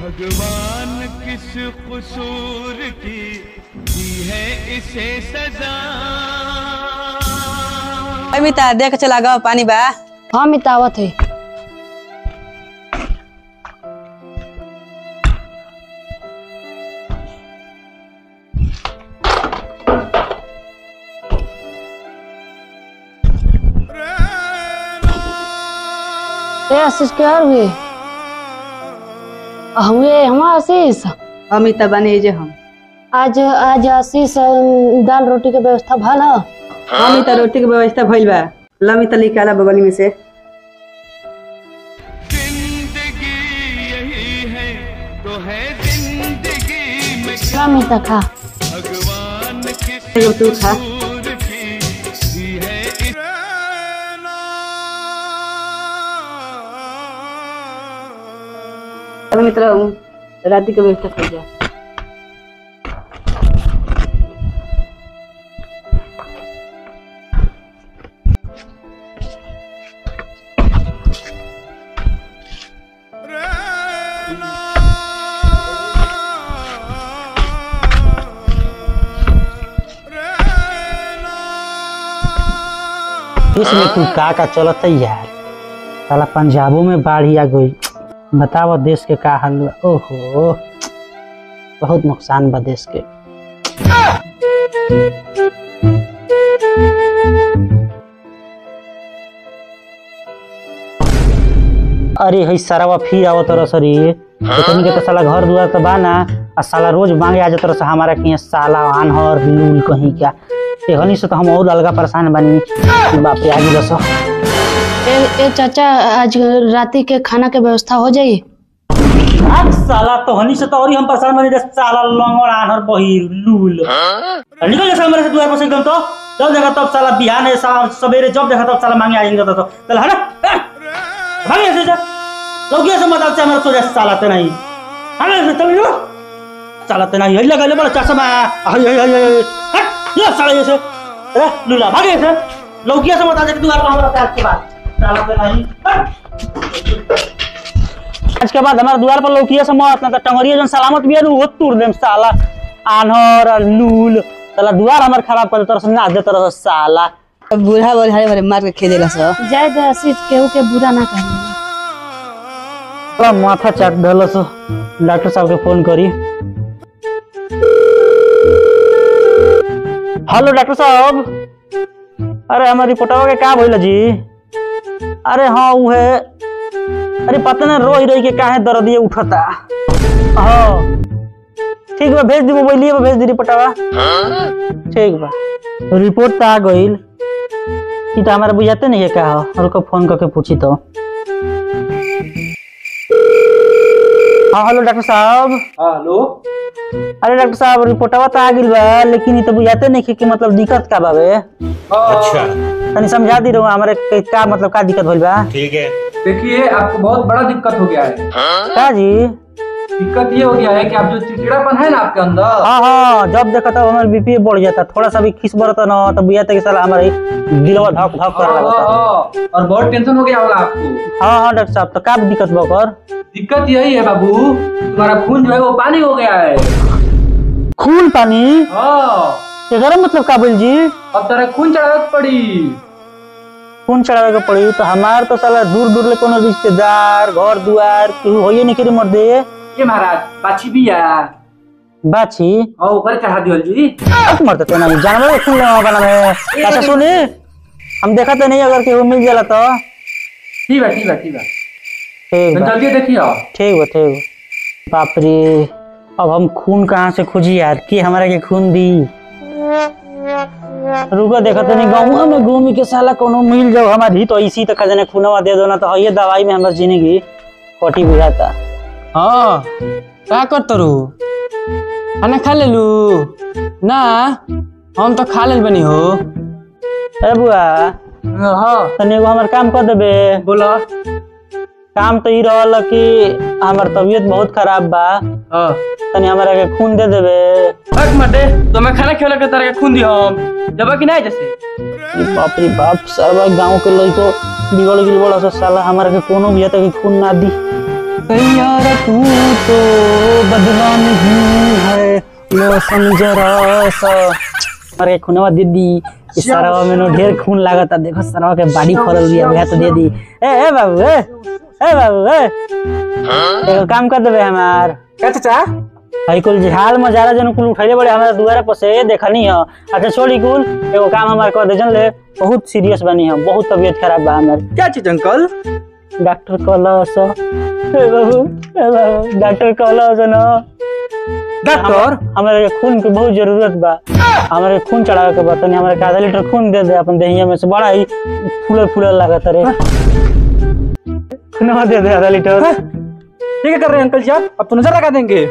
भगवान किस कसूर की दी है इसे सजा। मिता देख चला गवा पानी बा। हाँ मिता आवत है। आशीष क्या हुए? हुए हम आशीष अमिता बने जे हम आज आशीष दाल रोटी के व्यवस्था भल है। अमिता रोटी के व्यवस्था भइल बा। लमिता निकाला बगल में से। जिंदगी यही है तो है जिंदगी में अमिता खा। भगवान किस तू खा। कसूर की दी है मित्र राती के व्यवस्था कर जा। इसमें तू का चलत है यार। साला पंजाबों में बाढ़ आ गई। बताओ देश के का हाल। ओहो बहुत नुकसान बा देश के। अरे हई सारा फिर आओ तरह सरी इतनी के तो साला घर दुआर तो बाना आ साला रोज मांगे आ जाता रहा हमारा के साला आनहर लूल कहीं क्या हनी से तो हम और अलगा परेशान बनी। बाप रे आगे बसो। ए चाचा आज राती के खाना के व्यवस्था हो जाई। साला तो हनी से तो और हम परेशान बनी। साला लंगड़ आनहर बहिर लूल निकल जा हमारे से द्वार पर से एकदम। तो जब देखा तब साला बिहान है सवेरे जब देखा तब साला मांगे आ जाएंगे। तो चल हट भाग ऐसे जा लौकी से मत से हमारा सोचा साला ते नहीं हट ऐसे चल लो साला ते नहीं लगा ले बड़ा चश्मा हट ये साला ऐसे अरे लूला भाग ऐसे लौकी से मत आ जा द्वार पर हमारा आज के बाद साला ते नहीं आज के बाद हमारे द्वार पर लौकी से मत ना तो टंगरिया जन सलामत भी है वो तोड़ देम साला आनहर लूल साला द्वार हमार खराब कर तरह से ना दे तरह से साला बूढ़ा बोल हरे भरे मार के खेदेला सो जाय दे आशीष केहू के बुरा ना कहना। माथा चाट धल सो डॉक्टर साहब के फोन करी। हेलो डॉक्टर साहब। अरे हमारी रिपोर्टवा के का भइल जी? अरे हाँ वो है। अरे पता ना रोई रोई के काहे दर्द ये उठता। हाँ ठीक बा भेज दी मोबाइल भेज दी रिपोर्टवा। ठीक बा रिपोर्ट तो आ गईल कि तो हमारा बुझाते नहीं है का हो और को फोन करके पूछी तो। हाँ हेलो डॉक्टर साहब। हेलो। अरे डॉक्टर साहब रिपोर्टवा तो आ गईल बा लेकिन ये तो बुझाते नहीं कि मतलब दिक्कत का बावे। अच्छा तनी समझा दी रहो हमारे का मतलब का दिक्कत भइल बा। ठीक है देखिए आपको बहुत बड़ा दिक्कत हो गया है। का जी? दिक्कत ये हो गया है कि आप जो चिड़चिड़ापन है ना आपके अंदर। हाँ जब देखा तब हमारे बीपी बढ़ जाता थोड़ा सा भी खिस बरता ना तब बुझाता कि साला हमारे दिलवा धक धक कर लगता और बहुत टेंशन हो गया होगा आपको। हाँ डॉक्टर साहब तो का दिक्कत बकर? दिक्कत यही है बाबू तुम्हारा खून जो है वो पानी हो गया है। खून पानी? हाँ मतलब का बोल जी? अब तेरा खून चढ़ावे पड़ी। खून चढ़ावे के पड़ी तो हमार तो साला दूर दूर ले कोनो रिश्तेदार घर दुआर केहू होइए नहीं करी मर दे। ये महाराज बाछी भी है। बाछी? और ऊपर चढ़ा दियो जी। अब मरते तो नहीं जानवर खून लेवा बना है। अच्छा सुनी हम देखा तो नहीं अगर केहू मिल जाला तो। ठीक है ठीक है ठीक है ठीक तो जल्दी देखियो। ठीक है बाप रे अब हम खून कहाँ से खोजी यार कि हमारा के खून दी। रुको देखा तो नहीं गाँव में घूमी के साला कोनो मिल जाओ हमारी तो इसी तक खजाने खूनवा दे दो ना तो ये दवाई में हमारी जिंदगी खोटी बुझाता। हाँ क्या करते रू खाना खा ले लू ना हम तो खा ले बनी हो। ए बुआ हाँ तनी एगो हमर काम कर देबे। बोला। काम तो ई रहल कि हमर तबीयत बहुत खराब बा, हाँ तनी हमरा के खून दे देबे। बक मटे तो मैं खाना खेला के तरह के खून दी हम जब कि नहीं जैसे। बाप रे बाप, सारा गांव के लइको बिगड़ गेल बड़ा सा, साला हमरा के कोनो भी तक खून ना दी। यार तू तो बदला नहीं है मौसम जरा सा। अरे खूनवा दे दी, इस सारा में ढेर खून लागता, देखो सारा के बाड़ी फरल बिया, वह तो दे दी। ए बाबू ए बाबू एगो काम कर देबे हमार। क्या चाचा? भाई कुल झाल मजारा जन कुल उठैले बड़े हमारा दुआरे पर से देखनी है। अच्छा छोड़ी कुल, एगो काम हमार कर दे जन ले, बहुत सीरियस बनी है, बहुत तबीयत खराब बा हमार। क्या चीज अंकल? डॉक्टर कहलस डॉक्टर कहलस न डॉक्टर हमारे खून के बहुत जरूरत बा, हमारे खून चढ़ावे के बा, तनी हमारे आधा लीटर खून दे दे अपन देहिया में से, बड़ा ही फूलल लागत रे। खून दे दे आधा लीटर। ठीक है कर रहे हैं अंकल जी, अब तो नजर लगा देंगे।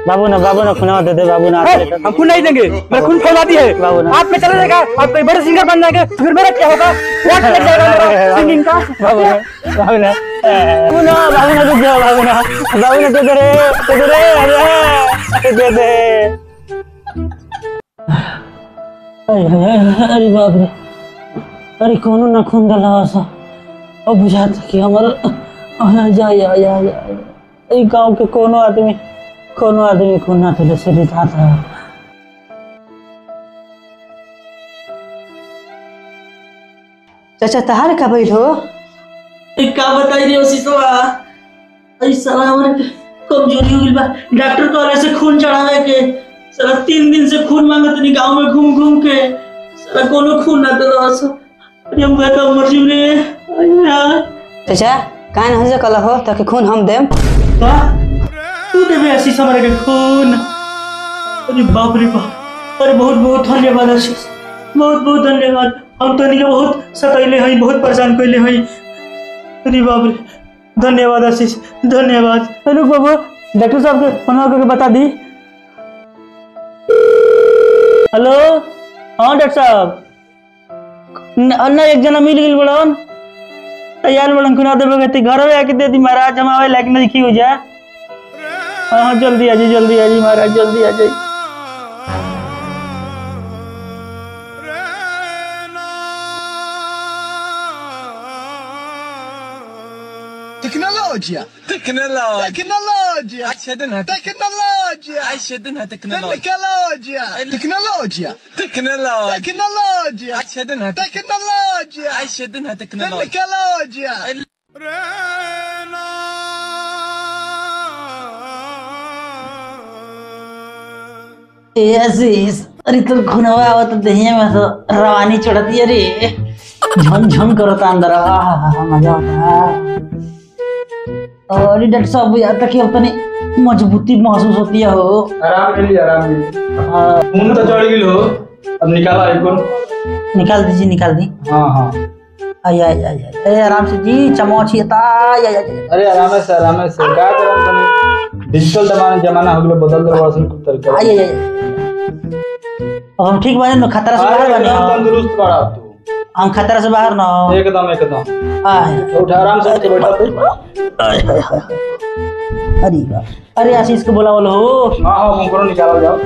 बाबू ना खून दे दे बाबू ना। हम खून नहीं देंगे, मेरा खून फैला दी है। बाबू ना आप में चले जाएगा, आप कोई बड़े सिंगर बन जाएंगे, फिर मेरा क्या होगा? व्हाट लग जाएगा मेरा सिंगिंग का। बाबू ना दे दे दे दे। अरे बाप रे, अरे कोनो ना खून डाला सा, अब बुझाता कि हमारा या गांव के कोनो आदमी खून ना दिले से रिझा था। चाचा तहार का बैल हो? का बताई रे ओसिसवा, ऐसा हमरे कमजोरी हो गइल बा। डॉक्टर कहले से खून चढ़ावे के, साला 3 दिन से खून मांगत नहीं गांव में घूम घूम के, साला कोनो खून ना देलस। अरे हम कहता मर जीव रे। चाचा कान हंसे कल हो ताकि खून हम देम। वाह तू देबे आशीष हमरा के खून। अरे बाप रे बाप, अरे बहुत बहुत धन्यवाद आशीष, बहुत बहुत धन्यवाद। हम तो इनके बहुत सतैले हई, बहुत परेशान कइले हई। अरे बाप रे, धन्यवाद आशीष, धन्यवाद। रुक बाबू, डॉक्टर साहब के फोन करके बता दी। हेलो, हाँ डॉक्टर साहब, अन्ना एक जना मिल गई बड़न, तैयार बड़न खुना देवे के घर में आके दे दी महाराज, हम आवे लायक नहीं हो जाए। हाँ जल्दी आ जाइए महाराज, जल्दी आ जाइए। تكنولوجيا تكنولوجيا عشدنها تكنولوجيا عشدنها تكنولوجيا تكنولوجيا تكنولوجيا عشدنها تكنولوجيا عشدنها تكنولوجيا आशीष, अरे तो खुनवा आवत दहिया में तो रवानी चढ़ती है रे, झन झन करता अंदर, मजा आता। अरे डॉक्टर साहब यार तक अपनी मजबूती महसूस होती है हो। आराम मिली खून तो चढ़ गई हो, अब निकाला आइकन। निकाल दीजिए, निकाल दी। हाँ आया आराम से जी, चमच अरे आराम से क्या करम, डिजिटल जमाना हो गया, बदल दे वर्सन कुछ तरीका। हम ठीक बानी न, खतरा से बाहर बानी, तंदुरुस्त बड़ा तू, हम खतरा से बाहर न, एकदम उठ आराम से बैठा तू। अरे आशीष को बोला बोलो हो। हाँ मुंह निकालो जाओ।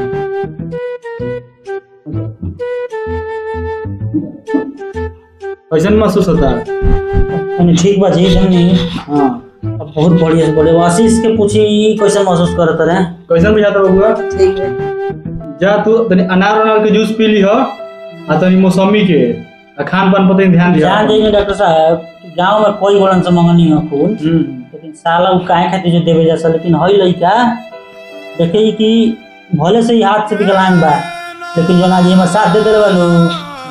कैसा महसूस होता है? ठीक बा जी, हाँ अब बहुत बढ़िया से बोले। आशीष के पूछी कैसे महसूस करत रहे? कैसा बुझाता बबुआ? ठीक है, जा तू तनी अनार के जूस पी ली हो, आ तनी मौसमी के, आ खान पान पर ध्यान दिया। ध्यान देंगे डॉक्टर साहब, गांव में कोई बड़न से मंगनी हो खून, लेकिन साला उ काहे खातिर जो देवे जैसा, लेकिन हई लइका देखे कि भले से ही हाथ से विकलांग बा, लेकिन जो आज हमारे साथ दे दे वालो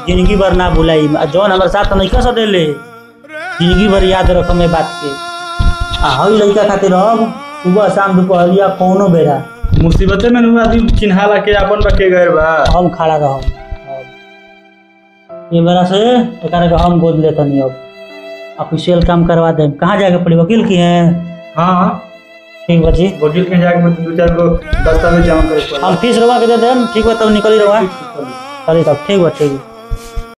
जिंदगी भर ना भुलाई, जौन हमारे साथ नहीं कर सकेले जिंदगी भर याद रखो मैं बात के। हई लइका खातिर हम सुबह शाम दोपहरिया कोनो बेरा मुसीबते में आदमी चिन्हाला के अपन बके गए बा, हम खड़ा रहो। ये बेरा से एकरा के हम गोद लेता नहीं, अब ऑफिशियल काम करवा दे। कहाँ जाके पड़ी, वकील की है? हाँ ठीक बची, वकील के जाके 2-4 गो दस्तावेज जमा करे। हम फीस रवा के दे देम, ठीक बा तब निकली रवा। चलिए तब ठीक बा ठीक बा।